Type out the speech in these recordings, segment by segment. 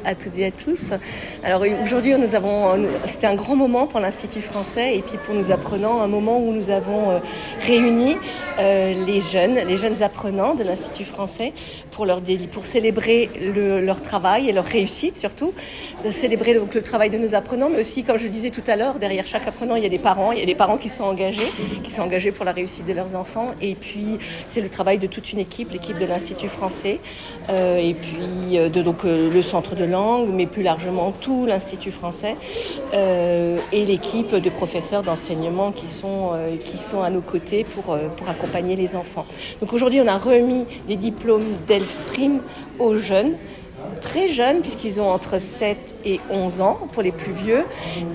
à toutes et à tous. Alors aujourd'hui, c'était un grand moment pour l'Institut français et puis pour nos apprenants, un moment où nous avons réuni les jeunes apprenants de l'Institut français pour célébrer leur travail et leur réussite surtout, de célébrer donc le travail de nos apprenants, mais aussi, comme je disais tout à l'heure, derrière chaque apprenant, il y a des parents qui sont engagés pour la réussite de leurs enfants. Et puis, c'est le travail de toute une équipe, l'équipe de l'Institut français, et puis le centre de langue, mais plus largement tout l'Institut français, et l'équipe de professeurs d'enseignement qui sont à nos côtés pour accompagner les enfants. Donc aujourd'hui, on a remis des diplômes d'ELF-Prime aux jeunes, très jeunes, puisqu'ils ont entre 7 et 11 ans, pour les plus vieux.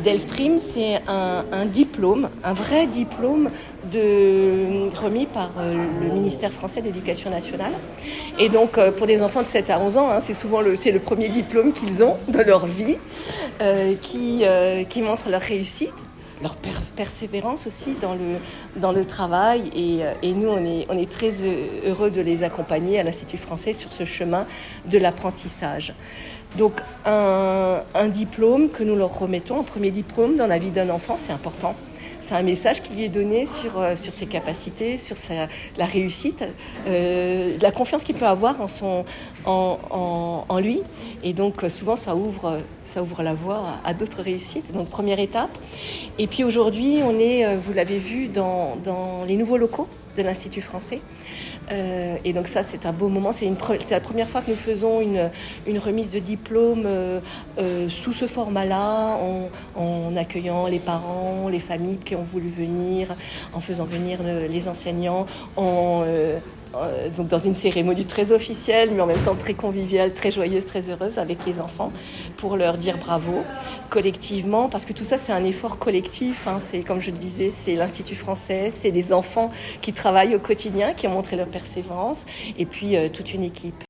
DELF-Prime, c'est un diplôme, un vrai diplôme remis par le ministère français de l'Éducation nationale. Et donc, pour des enfants de 7 à 11 ans, c'est le premier diplôme qu'ils ont de leur vie, qui montre leur réussite, leur persévérance aussi dans le travail. Et nous, on est très heureux de les accompagner à l'Institut français sur ce chemin de l'apprentissage. Donc, un diplôme que nous leur remettons, un premier diplôme dans la vie d'un enfant, c'est important. C'est un message qui lui est donné sur ses capacités, sur la réussite, la confiance qu'il peut avoir en lui. Et donc souvent ça ouvre la voie à d'autres réussites. Donc première étape. Et puis aujourd'hui on est, vous l'avez vu, dans les nouveaux locaux de l'Institut français. Et donc ça, c'est un beau moment. C'est la première fois que nous faisons une remise de diplôme sous ce format-là, en accueillant les parents, les familles qui ont voulu venir, en faisant venir les enseignants, donc dans une cérémonie très officielle, mais en même temps très conviviale, très joyeuse, très heureuse avec les enfants, pour leur dire bravo collectivement, parce que tout ça c'est un effort collectif, hein. C'est, comme je le disais, c'est l'Institut français, c'est des enfants qui travaillent au quotidien, qui ont montré leur persévérance, et puis toute une équipe.